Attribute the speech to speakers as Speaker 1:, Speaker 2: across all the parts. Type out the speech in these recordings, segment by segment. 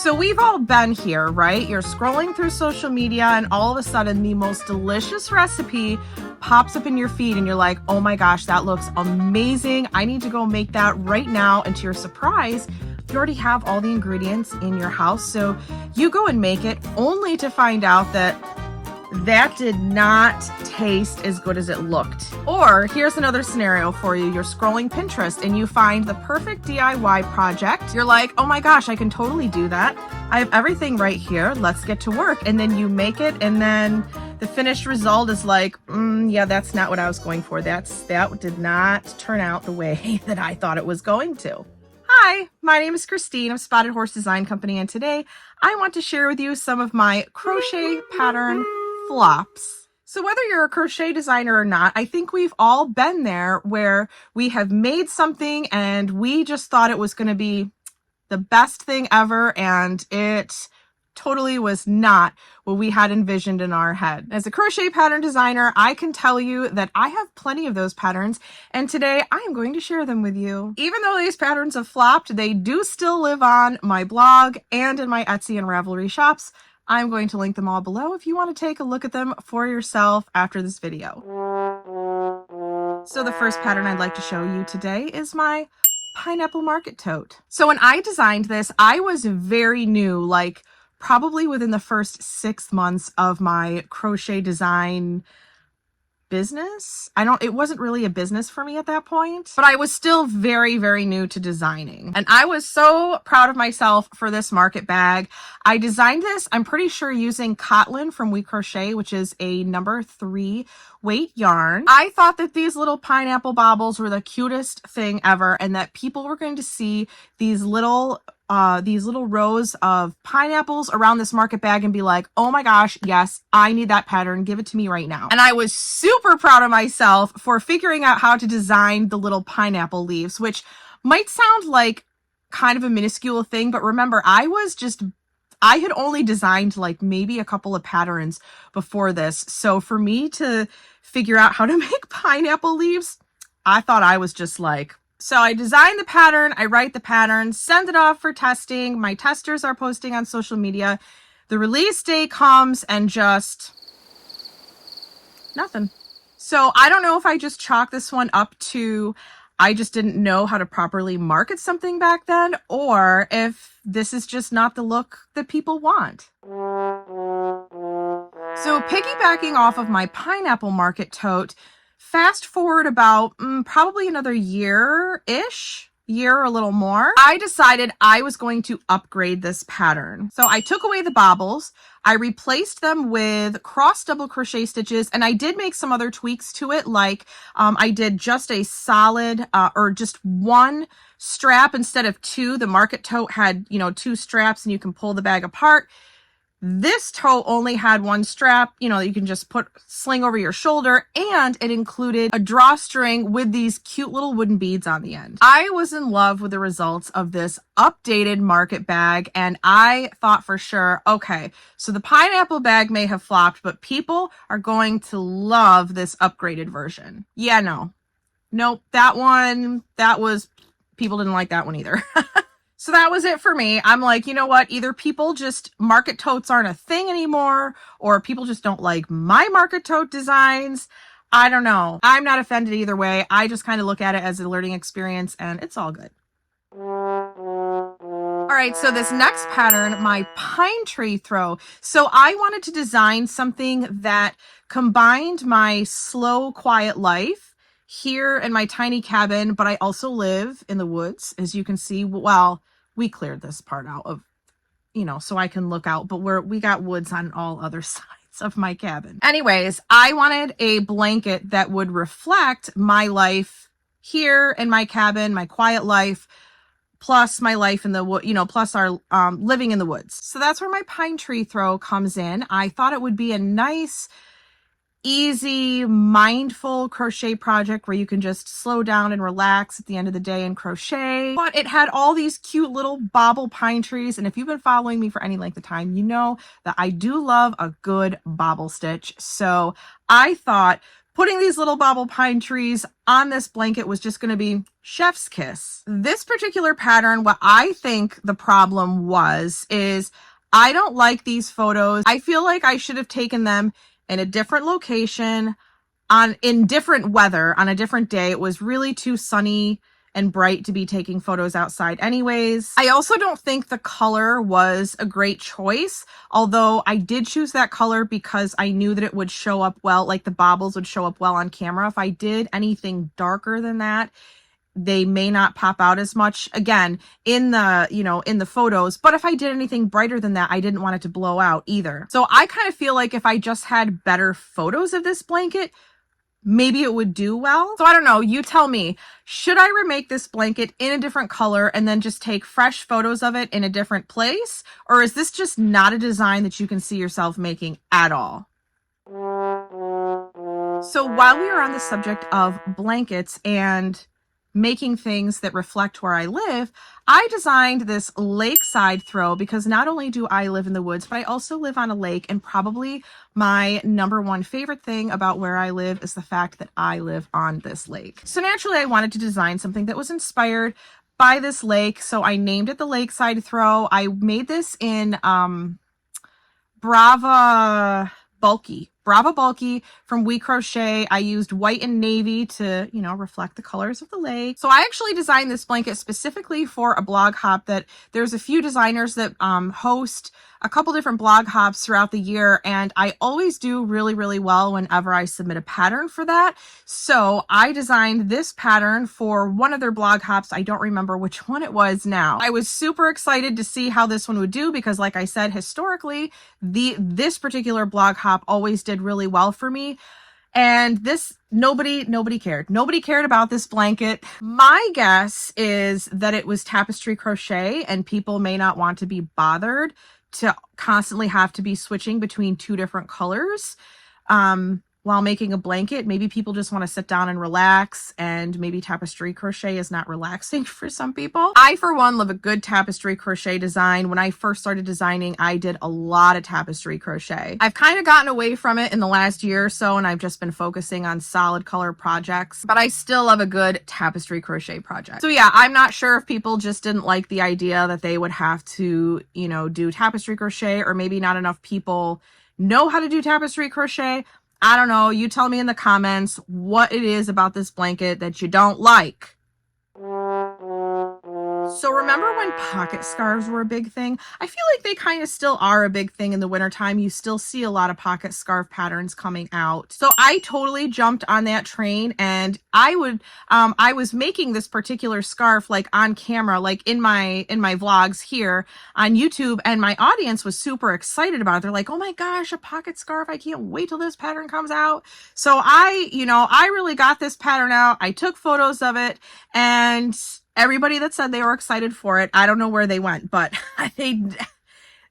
Speaker 1: So we've all been here, right? You're scrolling through social media and all of a sudden the most delicious recipe pops up in your feed and you're like, oh my gosh, that looks amazing. I need to go make that right now. And to your surprise, you already have all the ingredients in your house. So you go and make it only to find out that that did not taste as good as it looked. Or here's another scenario for you. You're scrolling Pinterest and you find the perfect DIY project. You're like, oh my gosh, I can totally do that. I have everything right here. Let's get to work. And then you make it and then the finished result is like, yeah, that's not what I was going for. That did not turn out the way that I thought it was going to. Hi, my name is Christine of Spotted Horse Design Company, and today I want to share with you some of my crochet pattern flops. So whether you're a crochet designer or not, I think we've all been there where we have made something and we just thought it was going to be the best thing ever, and it totally was not what we had envisioned in our head. As a crochet pattern designer, I can tell you that I have plenty of those patterns, and today I am going to share them with you. Even though these patterns have flopped, they do still live on my blog and in my Etsy and Ravelry shops. I'm going to link them all below if you want to take a look at them for yourself after this video. So the first pattern I'd like to show you today is my pineapple market tote. So when I designed this, I was very new, like probably within the first 6 months of my crochet design business. It wasn't really a business for me at that point, but I was still very, very new to designing. And I was so proud of myself for this market bag. I designed this, I'm pretty sure, using cotton from We Crochet, which is a number 3 weight yarn. I thought that these little pineapple baubles were the cutest thing ever, and that people were going to see these little rows of pineapples around this market bag and be like, oh my gosh, yes, I need that pattern. Give it to me right now. And I was super proud of myself for figuring out how to design the little pineapple leaves, which might sound like kind of a minuscule thing, but remember, I had only designed like maybe a couple of patterns before this. So for me to figure out how to make pineapple leaves, I thought I was just like, so I design the pattern, I write the pattern, send it off for testing. My testers are posting on social media. The release day comes and just nothing. So I don't know if I just chalk this one up to I just didn't know how to properly market something back then, or if this is just not the look that people want. So piggybacking off of my pineapple market tote, fast forward about probably another year-ish, year or a little more, I decided I was going to upgrade this pattern. So I took away the baubles, I replaced them with cross double crochet stitches, and I did make some other tweaks to it, like I did just a solid or just one strap instead of two. The market tote had, 2 straps and you can pull the bag apart. This tote only had one strap, that you can just sling over your shoulder, and it included a drawstring with these cute little wooden beads on the end. I was in love with the results of this updated market bag, and I thought for sure, okay, so the pineapple bag may have flopped, but people are going to love this upgraded version. Yeah, nope, people didn't like that one either. So that was it for me. I'm like, you know what? Either people just, market totes aren't a thing anymore, or people just don't like my market tote designs. I don't know. I'm not offended either way. I just kind of look at it as a learning experience, and it's all good. All right, so this next pattern, my pine tree throw. So I wanted to design something that combined my slow, quiet life here in my tiny cabin, but I also live in the woods, as you can see. Well, we cleared this part out of, so I can look out, but we got woods on all other sides of my cabin. Anyways, I wanted a blanket that would reflect my life here in my cabin, my quiet life, plus my life in the wood, plus our living in the woods. So that's where my pine tree throw comes in. I thought it would be a nice, easy, mindful crochet project where you can just slow down and relax at the end of the day and crochet. But it had all these cute little bobble pine trees, and if you've been following me for any length of time, you know that I do love a good bobble stitch. So I thought Putting these little bobble pine trees on this blanket was just going to be chef's kiss. This particular pattern, what I think the problem was, is I don't like these photos. I feel like I should have taken them in a different location, in different weather, on a different day. It was really too sunny and bright to be taking photos outside anyways. I also don't think the color was a great choice, although I did choose that color because I knew that it would show up well, like the bobbles would show up well on camera. If I did anything darker than that, they may not pop out as much, again, in the, in the photos. But if I did anything brighter than that, I didn't want it to blow out either. So I kind of feel like if I just had better photos of this blanket, maybe it would do well. So I don't know, you tell me, should I remake this blanket in a different color and then just take fresh photos of it in a different place? Or is this just not a design that you can see yourself making at all? So while we are on the subject of blankets and making things that reflect where I live, I designed this lakeside throw because not only do I live in the woods, but I also live on a lake, and probably my number one favorite thing about where I live is the fact that I live on this lake. So naturally I wanted to design something that was inspired by this lake, so I named it the Lakeside Throw. I made this in Brava Bulky from We Crochet. I used white and navy to, reflect the colors of the lake. So I actually designed this blanket specifically for a blog hop that there's a few designers that host a couple different blog hops throughout the year, and I always do really, really well whenever I submit a pattern for that. So I designed this pattern for one of their blog hops. I don't remember which one it was now. I was super excited to see how this one would do because, like I said, historically, this particular blog hop always did really well for me. And this, nobody cared. Nobody cared about this blanket. My guess is that it was tapestry crochet and people may not want to be bothered to constantly have to be switching between two different colors while making a blanket. Maybe people just want to sit down and relax, and maybe tapestry crochet is not relaxing for some people. I, for one, love a good tapestry crochet design. When I first started designing, I did a lot of tapestry crochet. I've kind of gotten away from it in the last year or so, and I've just been focusing on solid color projects, but I still love a good tapestry crochet project. So yeah, I'm not sure if people just didn't like the idea that they would have to, do tapestry crochet, or maybe not enough people know how to do tapestry crochet. I don't know. You tell me in the comments what it is about this blanket that you don't like. So remember when pocket scarves were a big thing? I feel like they kind of still are a big thing in the wintertime. You still see a lot of pocket scarf patterns coming out. So I totally jumped on that train, and I was making this particular scarf like on camera, like in my vlogs here on YouTube, and my audience was super excited about it. They're like, oh my gosh, a pocket scarf. I can't wait till this pattern comes out. So I really got this pattern out. I took photos of it, and everybody that said they were excited for it, I don't know where they went, but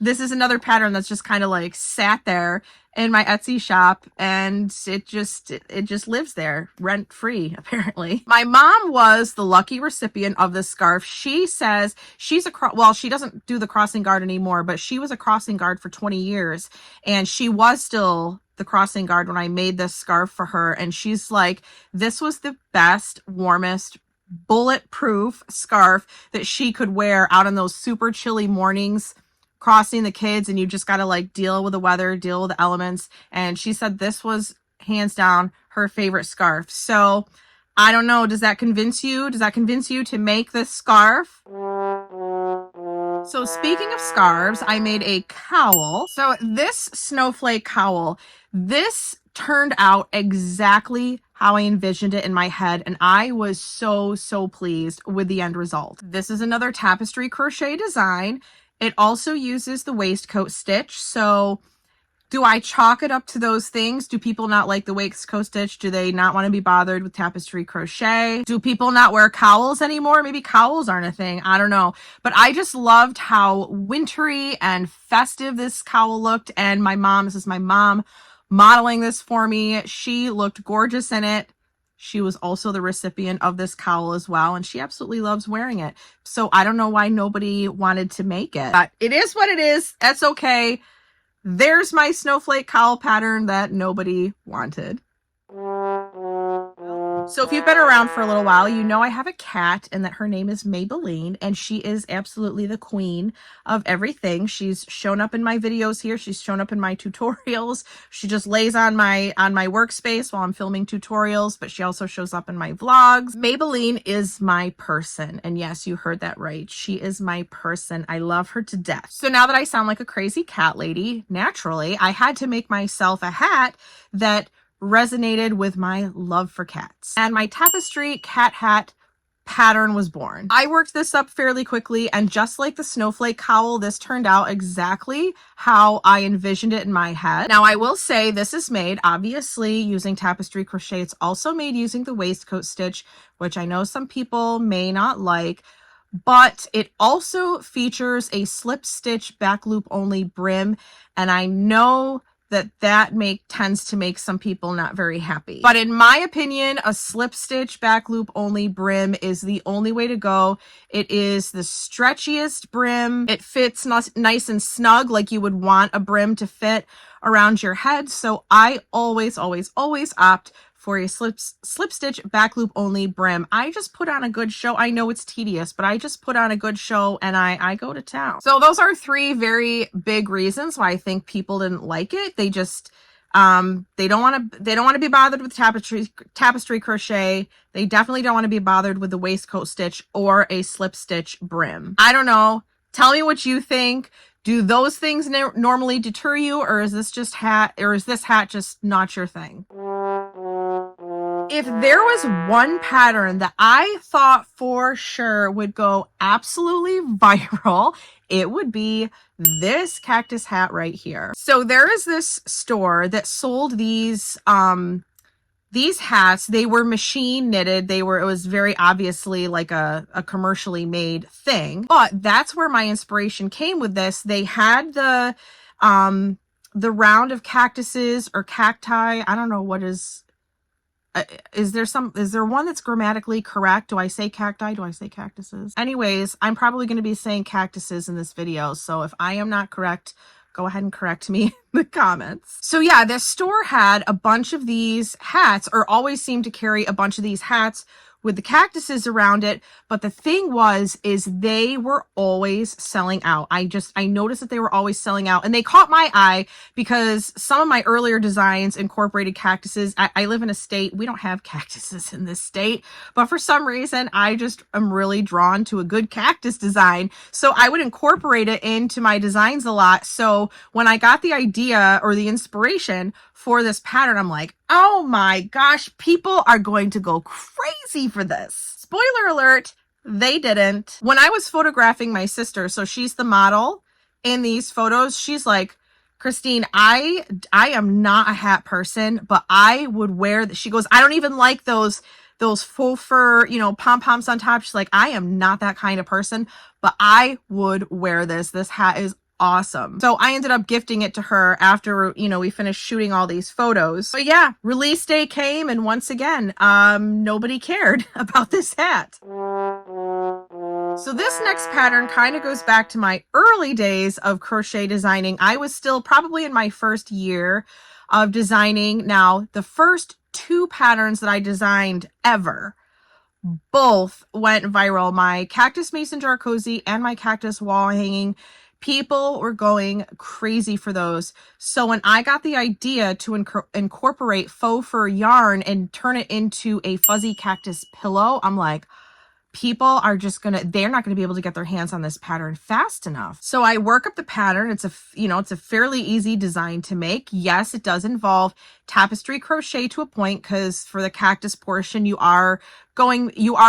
Speaker 1: this is another pattern that's just kind of like sat there in my Etsy shop, and it just lives there rent free, apparently. My mom was the lucky recipient of this scarf. She says she's she doesn't do the crossing guard anymore, but she was a crossing guard for 20 years, and she was still the crossing guard when I made this scarf for her. And she's like, this was the best, warmest, bulletproof scarf that she could wear out on those super chilly mornings crossing the kids, and you just got to like deal with the weather, deal with the elements. And she said this was hands down her favorite scarf. So I don't know, does that convince you? Does that convince you to make this scarf? So speaking of scarves, I made a cowl. So this snowflake cowl, this turned out exactly how I envisioned it in my head, and I was so pleased with the end result. This is another tapestry crochet design. It also uses the waistcoat stitch. So do I chalk it up to those things? Do people not like the waistcoat stitch? Do they not want to be bothered with tapestry crochet? Do people not wear cowls anymore? Maybe cowls aren't a thing. I don't know. But I just loved how wintry and festive this cowl looked. And this is my mom modeling this for me. She looked gorgeous in it. She was also the recipient of this cowl as well, and she absolutely loves wearing it. So I don't know why nobody wanted to make it. But it is what it is. That's okay. There's my snowflake cowl pattern that nobody wanted. So if you've been around for a little while, you know I have a cat and that her name is Maybelline, and she is absolutely the queen of everything. She's shown up in my videos here. She's shown up in my tutorials. She just lays on my workspace while I'm filming tutorials, but she also shows up in my vlogs. Maybelline is my person. And yes, you heard that right. She is my person. I love her to death. So now that I sound like a crazy cat lady, naturally, I had to make myself a hat that resonated with my love for cats. And my tapestry cat hat pattern was born. I worked this up fairly quickly, and just like the snowflake cowl, this turned out exactly how I envisioned it in my head. Now, I will say this is made, obviously, using tapestry crochet. It's also made using the waistcoat stitch, which I know some people may not like, but it also features a slip stitch back loop only brim, and I know that tends to make some people not very happy. But in my opinion, a slip stitch back loop only brim is the only way to go. It is the stretchiest brim. It fits nice and snug like you would want a brim to fit around your head. So I always opt for a slip stitch back loop only brim. I just put on a good show. I know it's tedious, but I just put on a good show and I go to town. So those are three very big reasons why I think people didn't like it. They just they don't want to be bothered with tapestry crochet. They definitely don't want to be bothered with the waistcoat stitch or a slip stitch brim. I don't know. Tell me what you think. Do those things normally deter you, or is this hat just not your thing? If there was one pattern that I thought for sure would go absolutely viral, it would be this cactus hat right here. So there is this store that sold these hats. They were machine knitted. It was very obviously like a commercially made thing, but that's where my inspiration came with this. They had the round of cactuses or cacti. I don't know what is there one that's grammatically correct? Do I say cacti? Do I say cactuses? Anyways, I'm probably going to be saying cactuses in this video. So if I am not correct, go ahead and correct me in the comments. So yeah, this store had a bunch of these hats, or always seemed to carry a bunch of these hats with the cactuses around it. But the thing is they were always selling out. I noticed that they were always selling out, and they caught my eye because some of my earlier designs incorporated cactuses. I live in a state, we don't have cactuses in this state, but for some reason, I just am really drawn to a good cactus design. So I would incorporate it into my designs a lot. So when I got the idea or the inspiration for this pattern, I'm like, oh my gosh, people are going to go crazy for this. Spoiler alert, they didn't. When I was photographing my sister, so she's the model in these photos, she's like, Christine, I am not a hat person, but I would wear, she goes, I don't even like those faux fur, pom-poms on top. She's like, I am not that kind of person, but I would wear this. This hat is awesome. So I ended up gifting it to her after, we finished shooting all these photos. But yeah, release day came, and once again, nobody cared about this hat. So this next pattern kind of goes back to my early days of crochet designing. I was still probably in my first year of designing. Now, the first two patterns that I designed ever, both went viral. My cactus mason jar cozy and my cactus wall hanging. People were going crazy for those. So when I got the idea to incorporate faux fur yarn and turn it into a fuzzy cactus pillow, I'm like, people are just they're not gonna be able to get their hands on this pattern fast enough. So I work up the pattern. It's a fairly easy design to make. Yes, it does involve tapestry crochet to a point, because for the cactus portion, you are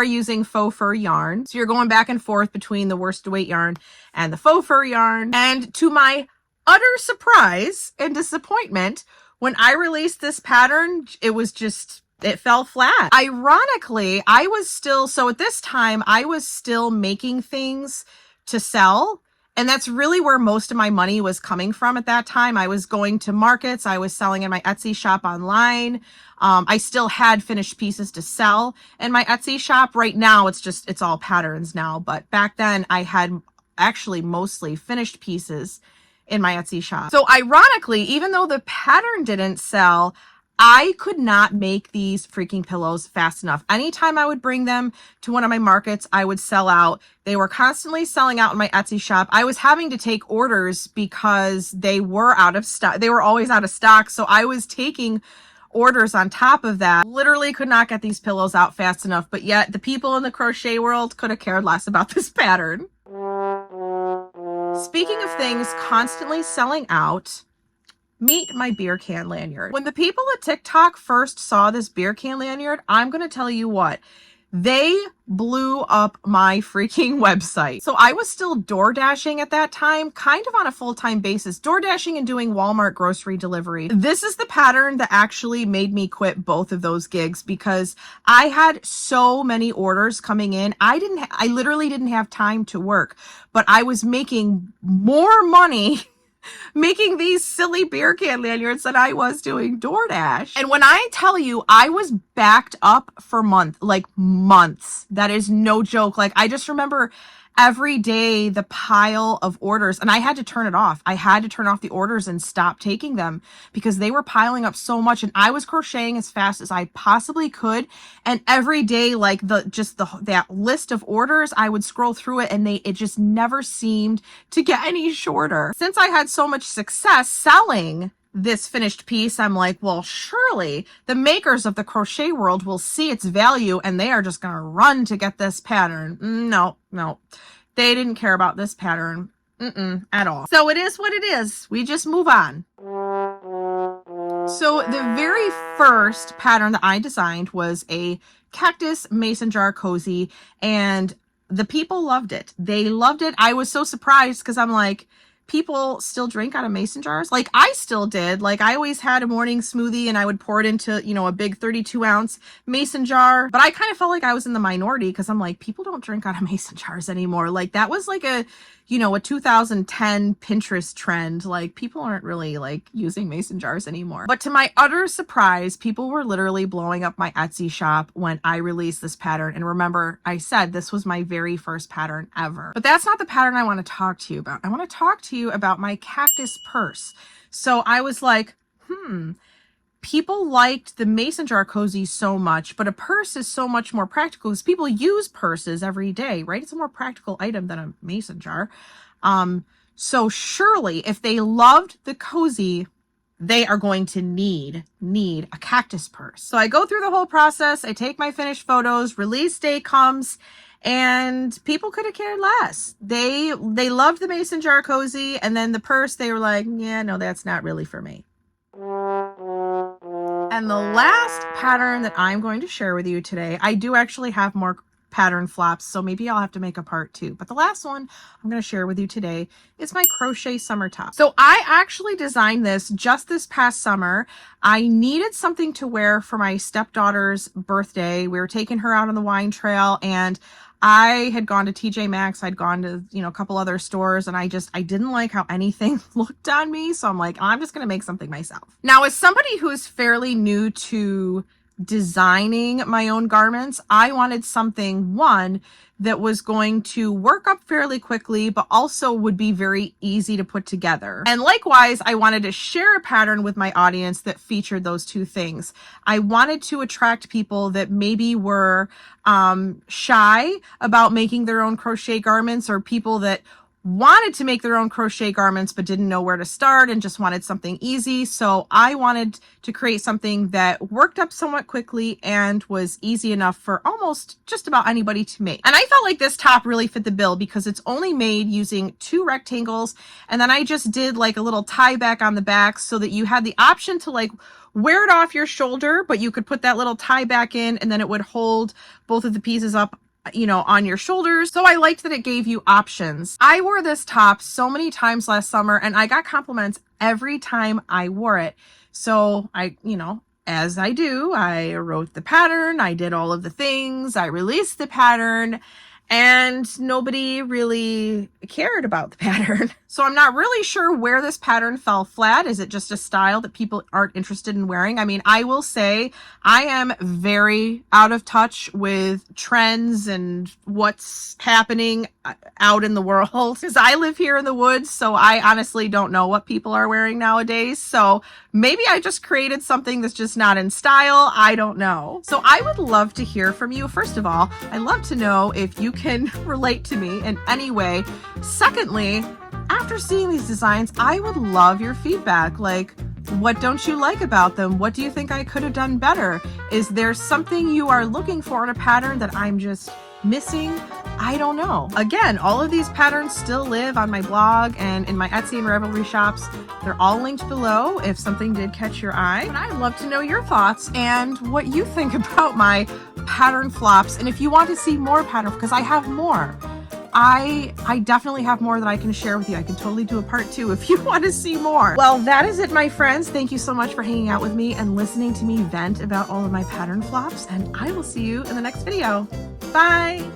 Speaker 1: using faux fur yarn. So you're going back and forth between the worsted weight yarn and the faux fur yarn. And to my utter surprise and disappointment, when I released this pattern, it fell flat. Ironically, at this time, I was still making things to sell. And that's really where most of my money was coming from at that time. I was going to markets. I was selling in my Etsy shop online. I still had finished pieces to sell in my Etsy shop. Right now, it's all patterns now. But back then, I had actually mostly finished pieces in my Etsy shop. So ironically, even though the pattern didn't sell, I could not make these freaking pillows fast enough. Anytime I would bring them to one of my markets, I would sell out. They were constantly selling out in my Etsy shop. I was having to take orders because they were out of stock. They were always out of stock. So I was taking orders on top of that. Literally could not get these pillows out fast enough, but yet the people in the crochet world could have cared less about this pattern. Speaking of things constantly selling out, meet my beer can lanyard. When the people at TikTok first saw this beer can lanyard, I'm going to tell you what, they blew up my freaking website. So I was still door dashing at that time, kind of on a full-time basis, door dashing and doing Walmart grocery delivery. This is the pattern that actually made me quit both of those gigs because I had so many orders coming in. I literally didn't have time to work, but I was making more money making these silly beer can lanyards that I was doing DoorDash. And when I tell you I was backed up for months, that is no joke. Like, I just remember every day the pile of orders, and I had to turn it off. I had to turn off the orders and stop taking them because they were piling up so much, and I was crocheting as fast as I possibly could. And every day, like that list of orders, I would scroll through it and it just never seemed to get any shorter. Since I had so much success selling this finished piece, I'm like, well, surely the makers of the crochet world will see its value and they are just going to run to get this pattern. No, they didn't care about this pattern at all. So it is what it is. We just move on. So the very first pattern that I designed was a cactus mason jar cozy, and the people loved it. They loved it. I was so surprised because I'm like, people still drink out of mason jars? Like, I still did. Like, I always had a morning smoothie and I would pour it into, a big 32-ounce mason jar. But I kind of felt like I was in the minority because I'm like, people don't drink out of mason jars anymore. Like, that was like a 2010 Pinterest trend. Like, people aren't really like using mason jars anymore. But to my utter surprise, people were literally blowing up my Etsy shop when I released this pattern. And remember, I said this was my very first pattern ever. But that's not the pattern I want to talk to you about. I want to talk to you about my cactus purse. So I was like, people liked the mason jar cozy so much, but a purse is so much more practical because people use purses every day, right? It's a more practical item than a mason jar. So surely if they loved the cozy, they are going to need a cactus purse. So I go through the whole process. I take my finished photos, release day comes, and people could have cared less. They loved the mason jar cozy, and then the purse, they were like, yeah, no, that's not really for me. And the last pattern that I'm going to share with you today, I do actually have more pattern flops, so maybe I'll have to make a part 2. But the last one I'm going to share with you today is my crochet summer top. So I actually designed this just this past summer. I needed something to wear for my stepdaughter's birthday. We were taking her out on the wine trail, and I had gone to TJ Maxx. I'd gone to, a couple other stores, and I didn't like how anything looked on me. So I'm like, I'm just going to make something myself. Now, as somebody who's fairly new to designing my own garments, I wanted something, one, that was going to work up fairly quickly, but also would be very easy to put together. And likewise, I wanted to share a pattern with my audience that featured those two things. I wanted to attract people that maybe were shy about making their own crochet garments, or people that wanted to make their own crochet garments but didn't know where to start and just wanted something easy. So I wanted to create something that worked up somewhat quickly and was easy enough for almost just about anybody to make. And I felt like this top really fit the bill because it's only made using 2 rectangles, and then I just did like a little tie back on the back so that you had the option to like wear it off your shoulder, but you could put that little tie back in and then it would hold both of the pieces up on your shoulders. So I liked that it gave you options. I wore this top so many times last summer, and I got compliments every time I wore it. So I, as I do, I wrote the pattern, I did all of the things, I released the pattern, and nobody really cared about the pattern. So I'm not really sure where this pattern fell flat. Is it just a style that people aren't interested in wearing? I mean, I will say I am very out of touch with trends and what's happening out in the world because I live here in the woods. So I honestly don't know what people are wearing nowadays. So maybe I just created something that's just not in style. I don't know. So I would love to hear from you. First of all, I'd love to know if you can relate to me in any way. Secondly, after seeing these designs, I would love your feedback. Like, what don't you like about them? What do you think I could have done better? Is there something you are looking for in a pattern that I'm just missing? I don't know. Again, all of these patterns still live on my blog and in my Etsy and Ravelry shops. They're all linked below if something did catch your eye. And I'd love to know your thoughts and what you think about my pattern flops. And if you want to see more patterns, because I have more. I definitely have more that I can share with you. I can totally do a part 2 if you want to see more. Well, that is it, my friends. Thank you so much for hanging out with me and listening to me vent about all of my pattern flops. And I will see you in the next video. Bye.